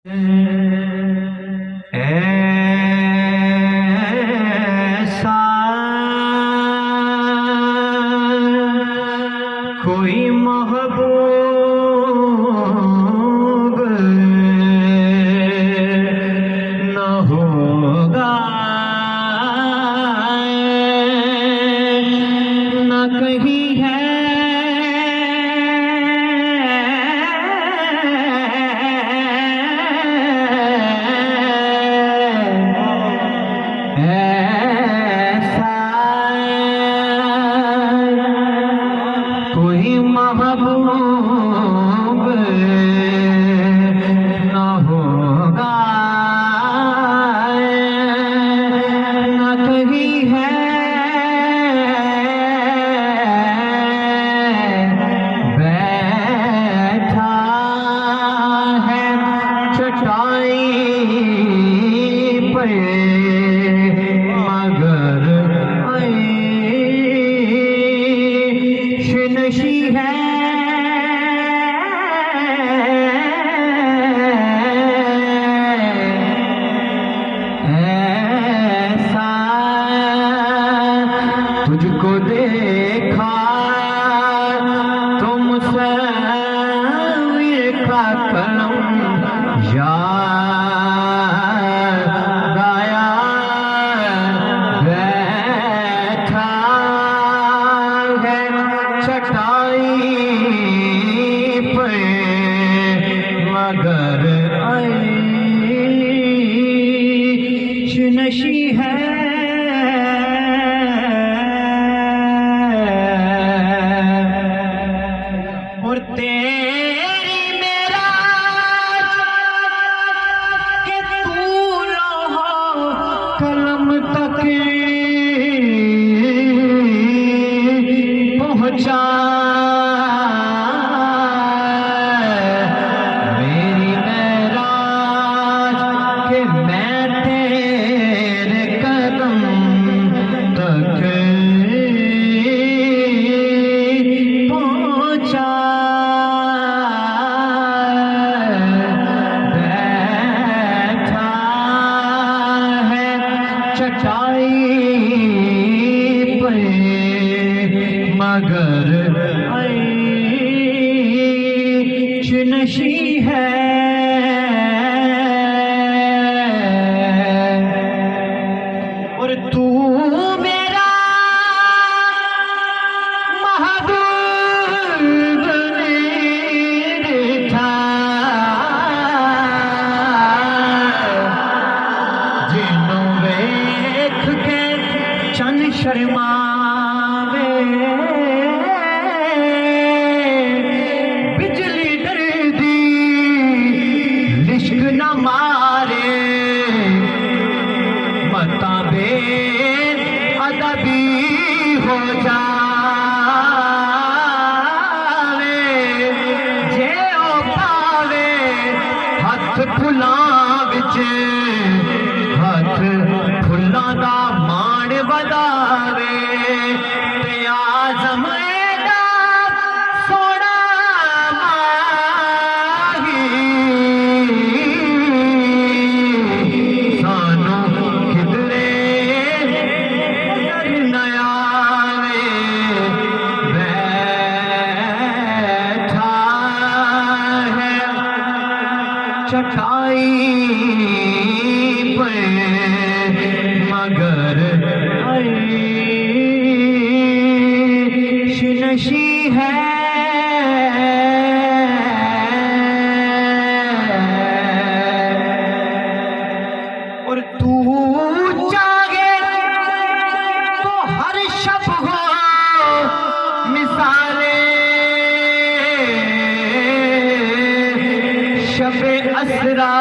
ऐसा कोई महबूब न होगा, न कहीं है ऐसा कोई महबूब न होगा, न कहीं है बैठा है चटाई पे मगर नशी है ऐसा तुझको देखा तुमसे का कलम याद आया, बैठा है चटाई पे मगर नशी है और तेरी मेरा के तूल हो कलम तक पहुंचा, मेरी मेराज के मैं तेरे कदम तक पहुंचा, बैठा है चटाई पे मगर नशी है और तू मेरा महबूब नहीं था, जिन्हों वेख के चन शर्मावे, बिजली डरदी लिश्क न मारे, मता बे अदबी हो जावे, जे ओ पावे हथ फुलां विच हथ फुलां दा मान वधावे, ते आज़म एदा सोना माही सानू किधरे नजर न आवे, बैठा है चटाई पे मगर नशी है और तू चाहे तो हर शब हो मिसाले शब असरा